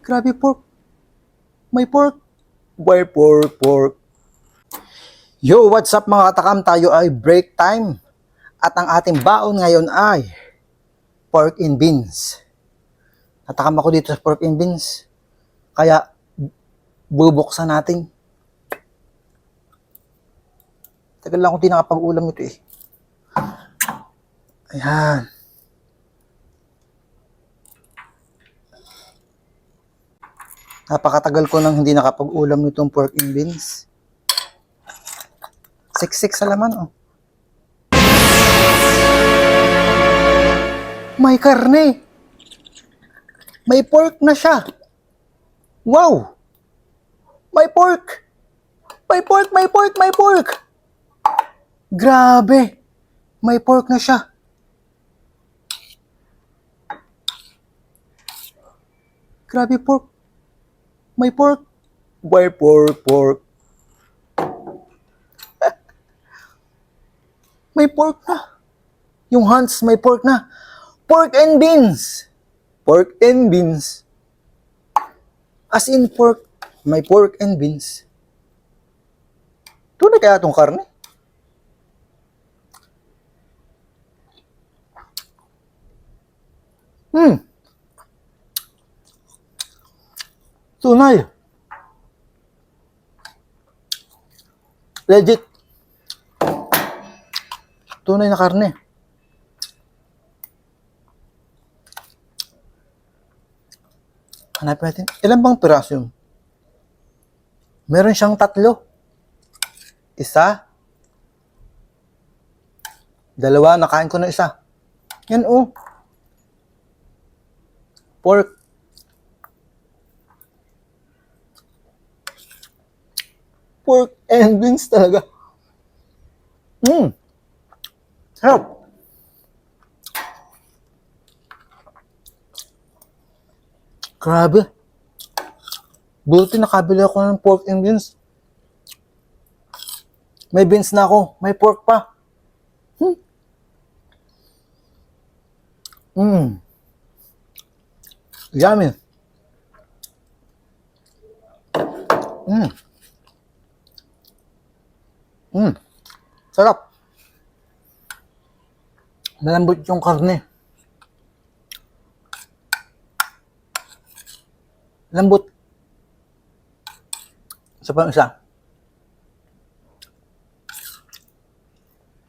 Grabe pork. May pork. Why pork? Yo, what's up mga katakam? Tayo ay break time. At ang ating baon ngayon ay pork and beans. Natakam ako dito sa pork and beans. Kaya bubuksan natin. Tagal lang ako di nakapag-ulam ito eh. Ayan. Napakatagal ko nang hindi nakapag-ulam nitong pork and beans. Siksik sa laman, oh. May karne. May pork na siya. Wow! May pork! May pork, may pork, may pork! Grabe! May pork na siya. Grabe pork. May pork. Why pork? May pork na. Yung hands may pork na. Pork and beans. Pork and beans. As in pork. May pork and beans. Tunay kaya itong karne? Tunay. Legit. Tunay na karne. Hanapin natin. Ilan bang piraso yun? Meron siyang 3. 1. 2. Nakain ko na 1. Yan oh. Pork. Pork and beans talaga. Sarap. Grabe. Buti nakabili ako ng pork and beans. May beans na ako. May pork pa. Yummy. Sarap. Malambot yung karne. Lambot. Isa pa isa.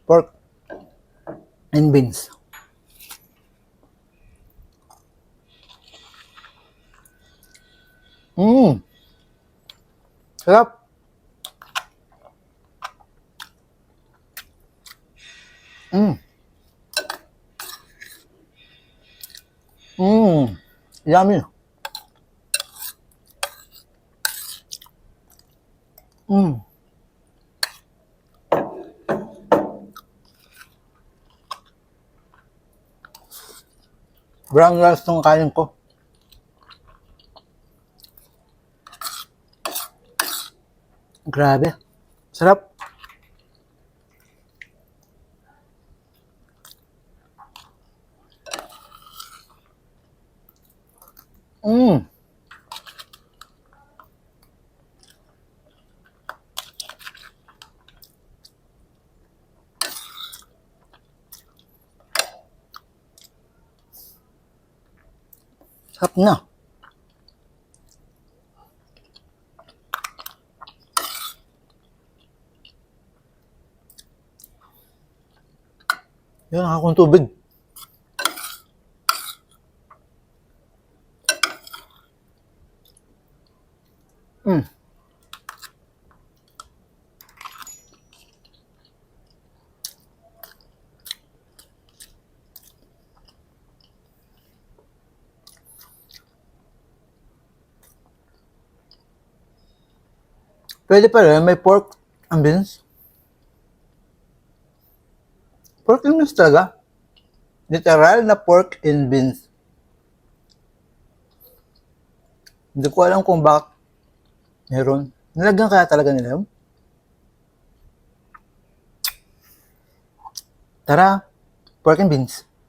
Pork and beans. Sarap. Yummy. Brown rice itong kain ko. Grabe. Sarap. Sarap na. Yan, akong tubig. Pwede pa rin, may pork and beans. Pork and beans talaga. Literal na pork and beans. Hindi ko alam kung bakit meron. Nilagyan kaya talaga nila yun? Tara, pork and beans.